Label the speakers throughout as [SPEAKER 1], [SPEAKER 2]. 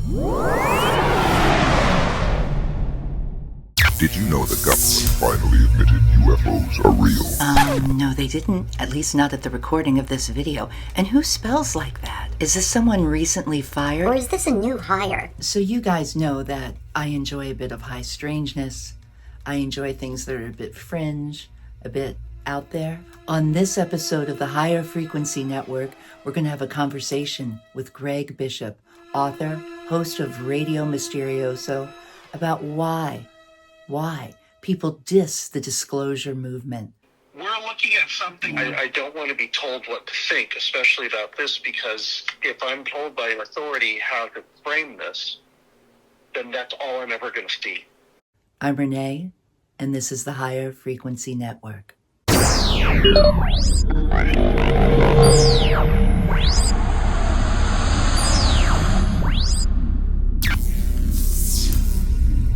[SPEAKER 1] Did you know the government finally admitted UFOs are real?
[SPEAKER 2] No, they didn't. At least not at the recording of this video. And who spells like that? Is this someone recently fired?
[SPEAKER 3] Or is this a new hire?
[SPEAKER 2] So you guys know that I enjoy a bit of high strangeness. I enjoy things that are a bit fringe, a bit out there. On this episode of the Higher Frequency Network, we're going to have a conversation with Greg Bishop, author, host of Radio Mysterioso, about why people diss the disclosure movement.
[SPEAKER 4] We're looking at something. I don't want to be told what to think, especially about this, because if I'm told by an authority how to frame this, then that's all I'm ever going to see.
[SPEAKER 2] I'm Renee, and this is the Higher Frequency Network.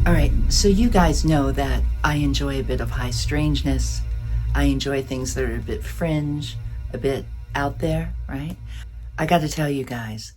[SPEAKER 2] All right, so you guys know that I enjoy a bit of high strangeness. I enjoy things that are a bit fringe, a bit out there, right? I got to tell you guys,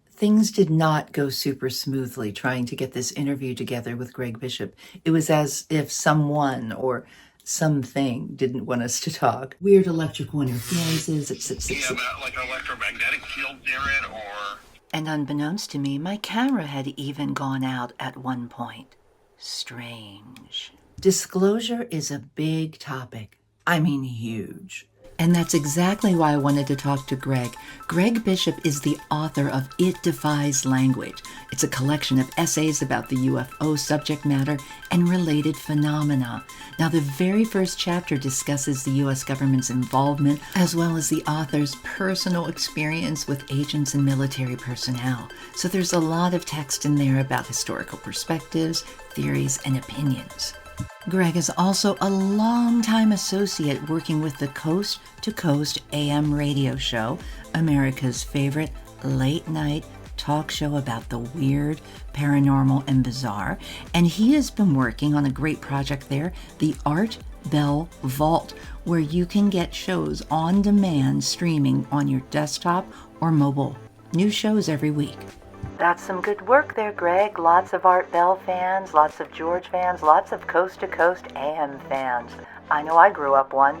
[SPEAKER 2] things did not go super smoothly trying to get this interview together with Greg Bishop. It was as if someone or something didn't want us to talk. Weird electrical interferences.
[SPEAKER 4] Like an electromagnetic field near it, or...
[SPEAKER 2] And unbeknownst to me, my camera had even gone out at one point. Strange. Disclosure is a big topic. I mean, huge. And that's exactly why I wanted to talk to Greg. Greg Bishop is the author of It Defies Language. It's a collection of essays about the UFO subject matter and related phenomena. Now, the very first chapter discusses the U.S. government's involvement, as well as the author's personal experience with agents and military personnel. So there's a lot of text in there about historical perspectives, theories, and opinions. Greg is also a longtime associate working with the Coast to Coast AM radio show, America's favorite late-night talk show about the weird, paranormal, and bizarre. And he has been working on a great project there, the Art Bell Vault, where you can get shows on demand streaming on your desktop or mobile. New shows every week. That's some good work there, Greg. Lots of Art Bell fans, lots of George fans, lots of Coast to Coast AM fans. I know I grew up one.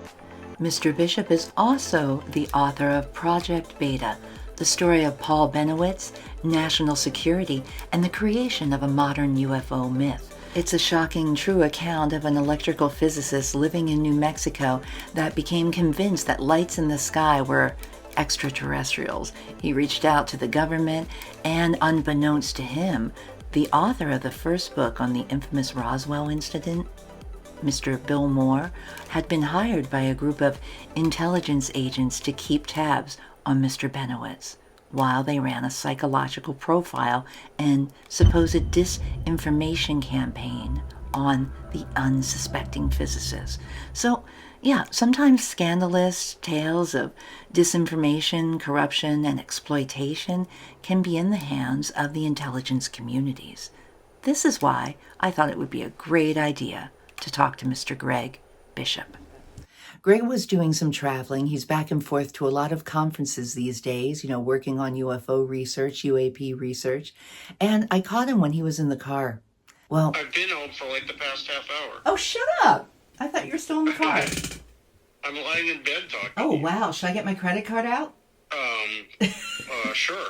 [SPEAKER 2] Mr. Bishop is also the author of Project Beta, the story of Paul Bennewitz, national security, and the creation of a modern UFO myth. It's a shocking, true account of an electrical physicist living in New Mexico that became convinced that lights in the sky were extraterrestrials. He reached out to the government, and unbeknownst to him, the author of the first book on the infamous Roswell incident, Mr. Bill Moore, had been hired by a group of intelligence agents to keep tabs on Mr. Bennewitz while they ran a psychological profile and supposed disinformation campaign on the unsuspecting physicist. So, yeah, sometimes scandalous tales of disinformation, corruption, and exploitation can be in the hands of the intelligence communities. This is why I thought it would be a great idea to talk to Mr. Greg Bishop. Greg was doing some traveling. He's back and forth to a lot of conferences these days, working on UFO research, UAP research. And I caught him when he was in the car. Well,
[SPEAKER 4] I've been home for like the past half hour.
[SPEAKER 2] Oh, shut up! I thought you were still in the car.
[SPEAKER 4] I'm lying in bed talking.
[SPEAKER 2] Oh, wow. Should I get my credit card out?
[SPEAKER 4] Sure.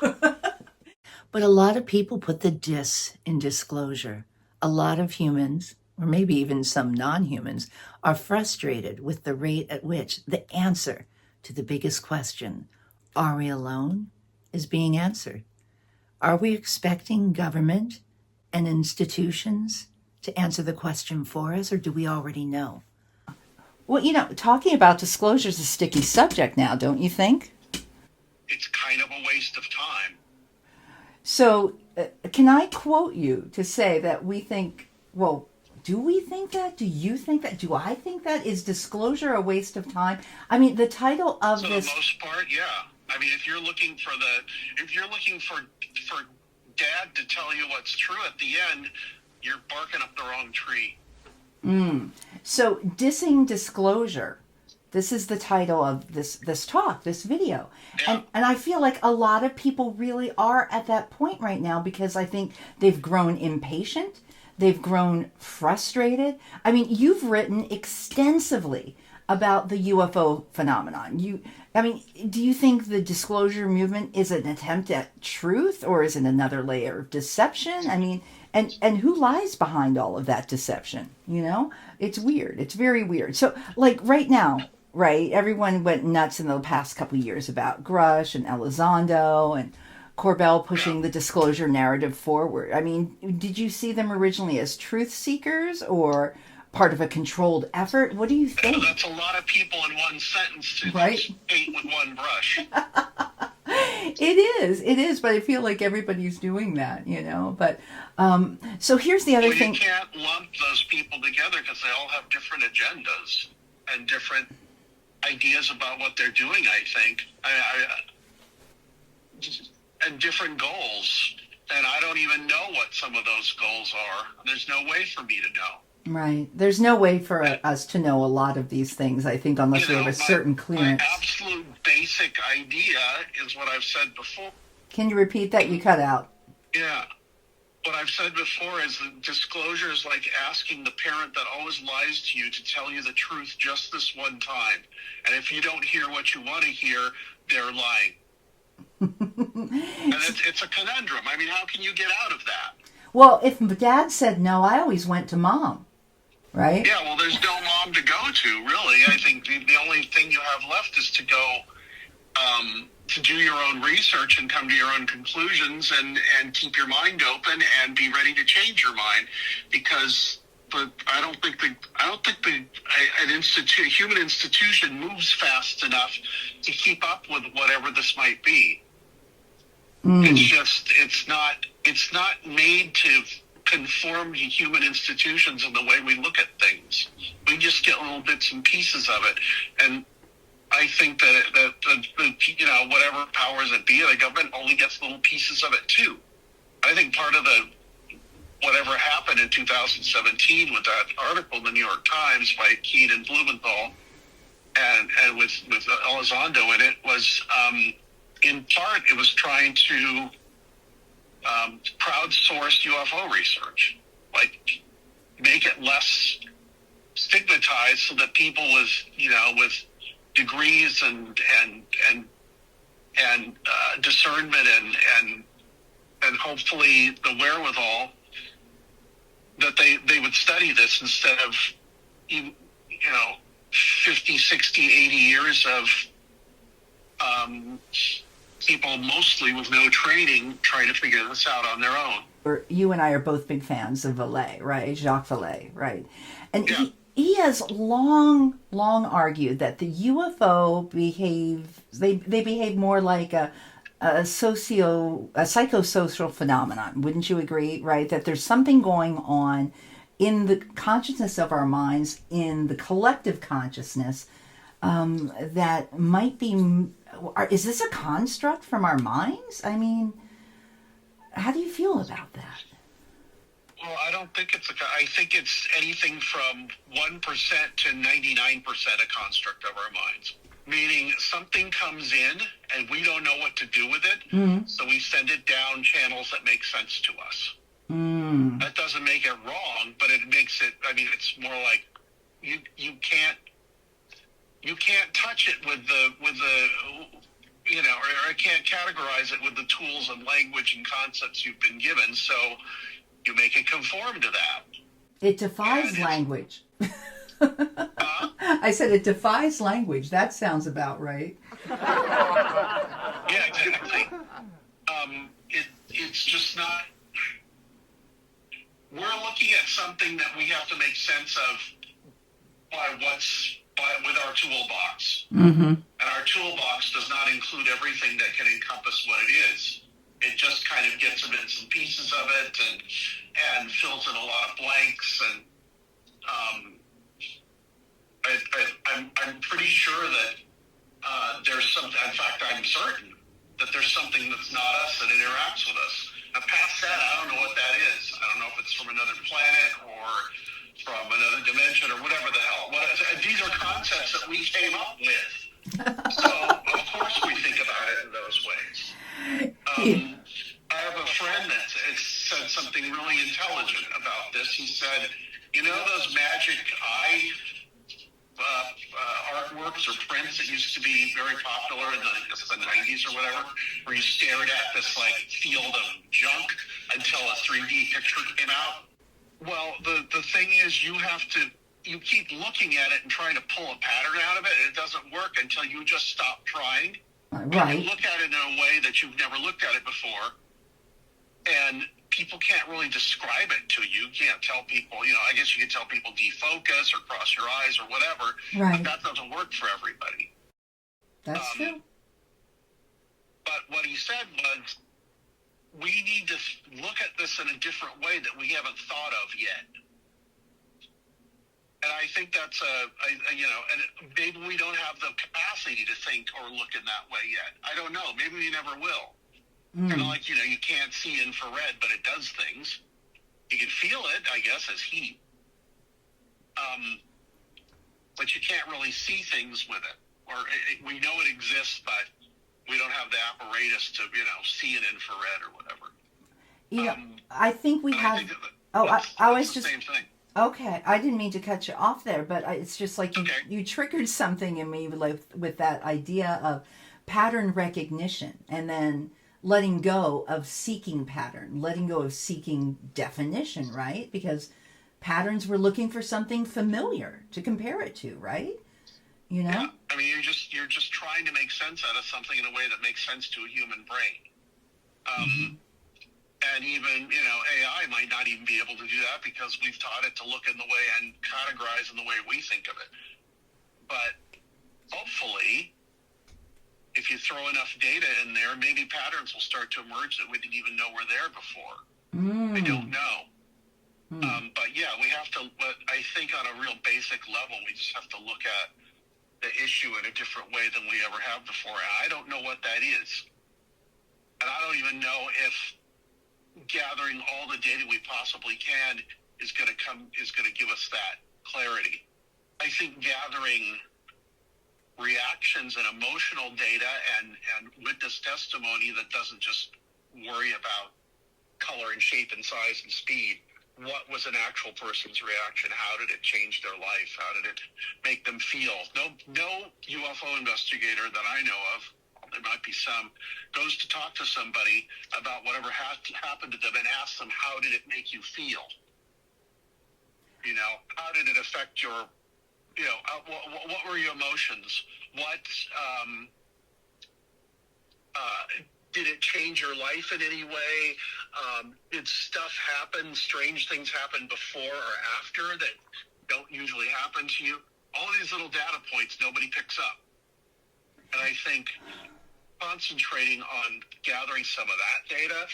[SPEAKER 2] But a lot of people put the dis in disclosure. A lot of humans, or maybe even some non-humans, are frustrated with the rate at which the answer to the biggest question, are we alone, is being answered. Are we expecting government and institutions to answer the question for us, or do we already know? Well, talking about disclosure is a sticky subject now, don't you think?
[SPEAKER 4] It's kind of a waste of time.
[SPEAKER 2] So, can I quote you to say that we think, well, do we think that? Do you think that? Do I think that? Is disclosure a waste of time? I mean, the title of this...
[SPEAKER 4] For the most part, yeah. I mean, if you're looking for Dad to tell you what's true at the end, you're barking up the wrong tree.
[SPEAKER 2] So dissing disclosure This is the title of this talk, this video. And I feel like a lot of people really are at that point right now, because I think they've grown impatient. They've grown frustrated. I mean, you've written extensively about the UFO phenomenon. Do you think the disclosure movement is an attempt at truth, or is it another layer of deception? I mean, and who lies behind all of that deception? It's weird. It's very weird. So, like right now, right, everyone went nuts in the past couple of years about Grusch and Elizondo and Korbell pushing the disclosure narrative forward. I mean, did you see them originally as truth seekers or part of a controlled effort? What do you think?
[SPEAKER 4] That's a lot of people in one sentence to paint with one brush.
[SPEAKER 2] It is, but I feel like everybody's doing that, But so here's the other thing.
[SPEAKER 4] You can't lump those people together because they all have different agendas and different ideas about what they're doing, I think. And different goals. And I don't even know what some of those goals are. There's no way for me to know.
[SPEAKER 2] Right. There's no way for us to know a lot of these things, I think, unless we have a certain clearance.
[SPEAKER 4] My absolute basic idea is what I've said before.
[SPEAKER 2] Can you repeat that? You cut out.
[SPEAKER 4] Yeah. What I've said before is that disclosure is like asking the parent that always lies to you to tell you the truth just this one time. And if you don't hear what you want to hear, they're lying. And it's a conundrum. I mean, how can you get out of that?
[SPEAKER 2] Well, if Dad said no, I always went to Mom, right?
[SPEAKER 4] Yeah, well, there's no mom to go to, really. I think the only thing you have left is to go to do your own research and come to your own conclusions and keep your mind open and be ready to change your mind, because I don't think an human institution moves fast enough to keep up with whatever this might be. It's not made to conform to human institutions in the way we look at things. We just get little bits and pieces of it, and I think that whatever powers it be, the government only gets little pieces of it too. I think part of whatever happened in 2017 with that article in the New York Times by Keene and Blumenthal and with Elizondo in it was, in part, it was trying to crowdsource UFO research, like make it less stigmatized, so that people with degrees and discernment and hopefully the wherewithal, that they would study this instead of 50, 60, 80 years of people mostly with no training trying to figure this out on their own.
[SPEAKER 2] You and I are both big fans of Vallée, right? Jacques Vallée, right? And he has long argued that the UFO behave more like a psychosocial phenomenon. Wouldn't you agree, right? That there's something going on in the consciousness of our minds, in the collective consciousness, that might be... Is this a construct from our minds? I mean, how do you feel about that?
[SPEAKER 4] Well, I don't think I think it's anything from 1% to 99% a construct of our minds. Meaning something comes in and we don't know what to do with it, so we send it down channels that make sense to us. That doesn't make it wrong, but it makes it, it's more like you can't touch it with the or I can't categorize it with the tools and language and concepts you've been given, so you make it conform to that.
[SPEAKER 2] It defies language. I said it defies language. That sounds about right.
[SPEAKER 4] Yeah, exactly. It's just not... We're looking at something that we have to make sense of with our toolbox. And our toolbox does not include everything that can encompass what it is. It just kind of gets bits and pieces of it and fills in a lot of blanks. And I'm pretty sure that there's something, in fact, I'm certain that there's something that's not us that interacts with us. And past that, I don't know what that is. I don't know if it's from another planet or from another dimension or whatever the hell. These are concepts that we came up with. So, of course, we think about it in those ways. I have a friend that said something really intelligent about this. He said, you know those magic eye artworks or prints that used to be very popular in the 90s or whatever, where you stared at this like field of junk until a 3D picture came out? Well, the thing is, you keep looking at it and trying to pull a pattern out of it, and it doesn't work until you just stop trying.
[SPEAKER 2] Right.
[SPEAKER 4] And you look at it in a way that you've never looked at it before, and people can't really describe it to you. You can't tell people, I guess you can tell people defocus or cross your eyes or whatever,
[SPEAKER 2] right.
[SPEAKER 4] But that doesn't work for everybody.
[SPEAKER 2] That's true.
[SPEAKER 4] But what he said was, we need to look at this in a different way that we haven't thought of yet. And I think that's and maybe we don't have the capacity to think or look in that way yet. I don't know. Maybe we never will. Kind of like, you can't see infrared, but it does things. You can feel it, I guess, as heat. But you can't really see things with it. Or we know it exists, but we don't have the apparatus to, see an infrared or whatever.
[SPEAKER 2] I think we have... I was just...
[SPEAKER 4] Same thing.
[SPEAKER 2] Okay, I didn't mean to cut you off there, but it's just like you triggered something in me with that idea of pattern recognition and then letting go of seeking pattern, letting go of seeking definition, right? Because patterns, we're looking for something familiar to compare it to, right?
[SPEAKER 4] Yeah. I mean, you're just trying to make sense out of something in a way that makes sense to a human brain. And even, AI might not even be able to do that because we've taught it to look in the way and categorize in the way we think of it. But hopefully, if you throw enough data in there, maybe patterns will start to emerge that we didn't even know were there before. I don't know. But yeah, we have to, but I think on a real basic level, we just have to look at the issue in a different way than we ever have before. And I don't know what that is. And I don't even know if gathering all the data we possibly can is going to give us that clarity. I think gathering reactions and emotional data and witness testimony that doesn't just worry about color and shape and size and speed. What was an actual person's reaction? How did it change their life? How did it make them feel? No UFO investigator that I know of, there might be some, goes to talk to somebody about whatever happened to them and asks them, how did it make you feel? How did it affect your, what were your emotions? What, did it change your life in any way? Did stuff happen, strange things happen before or after that don't usually happen to you? All these little data points nobody picks up. And I think concentrating on gathering some of that data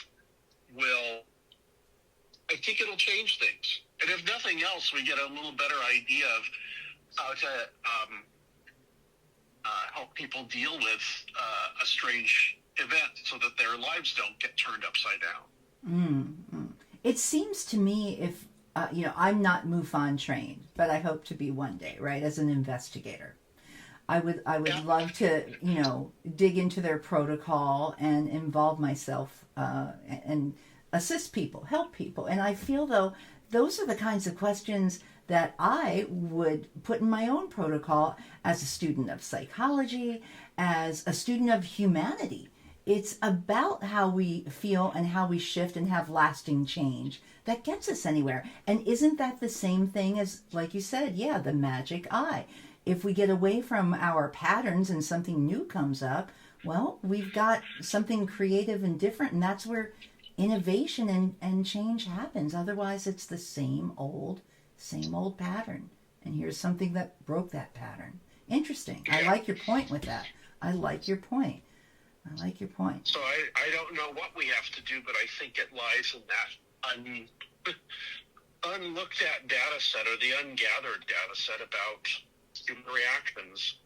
[SPEAKER 4] it'll change things. And if nothing else, we get a little better idea of how to help people deal with a strange event so that their lives don't get turned upside down.
[SPEAKER 2] It seems to me if, I'm not MUFON trained, but I hope to be one day, right, as an investigator. I would love to, dig into their protocol and involve myself and assist people, help people. And I feel, though, those are the kinds of questions that I would put in my own protocol as a student of psychology, as a student of humanity. It's about how we feel and how we shift and have lasting change that gets us anywhere. And isn't that the same thing as, like you said, the magic eye? If we get away from our patterns and something new comes up, well, we've got something creative and different, and that's where innovation and change happens. Otherwise, it's the same old pattern. And here's something that broke that pattern. Interesting. I like your point with that. I like your point.
[SPEAKER 4] So I don't know what we have to do, but I think it lies in that unlooked at data set or the ungathered data set about human reactions.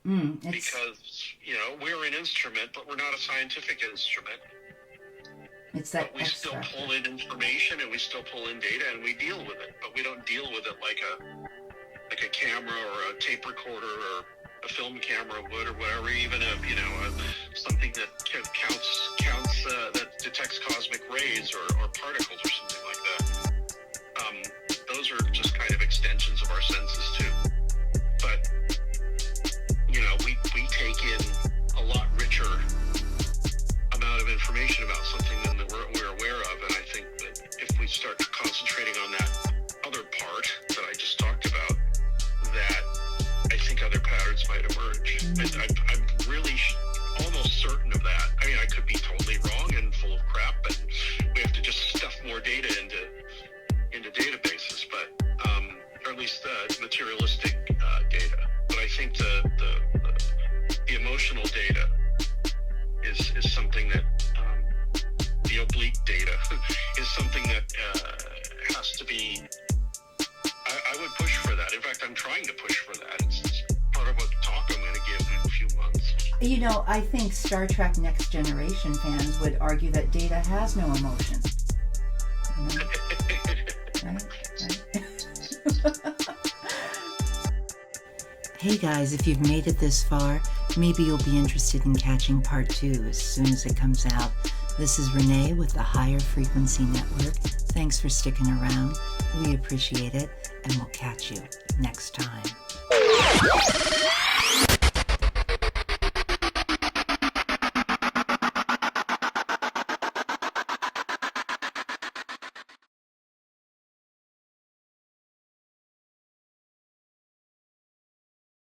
[SPEAKER 4] Because, we're an instrument, but we're not a scientific instrument.
[SPEAKER 2] It's that
[SPEAKER 4] but we still pull in information and we still pull in data and we deal with it, but we don't deal with it like a camera or a tape recorder or a film camera would, or whatever, even something that counts that detects cosmic rays or particles or something like that. Those are just kind of extensions of our senses too. But we take in a lot richer amount of information about something than we're aware of, and I think that if we start concentrating on that other part that I just talked about, that I think other patterns might emerge. I'm really almost certain of that. I mean, I could be totally wrong and full of crap, but we have to just stuff more data into databases, but or at least materialistic data. But I think the emotional data is something that the oblique data is something that has to be. I would push for that. In fact, I'm trying to push for that. It's part of what talk I'm going to give in a few months.
[SPEAKER 2] I think Star Trek Next Generation fans would argue that data has no emotion. Right? Hey guys, if you've made it this far, maybe you'll be interested in catching part 2 as soon as it comes out. This is Renee with the Higher Frequency Network. Thanks for sticking around. We appreciate it, and we'll catch you next time.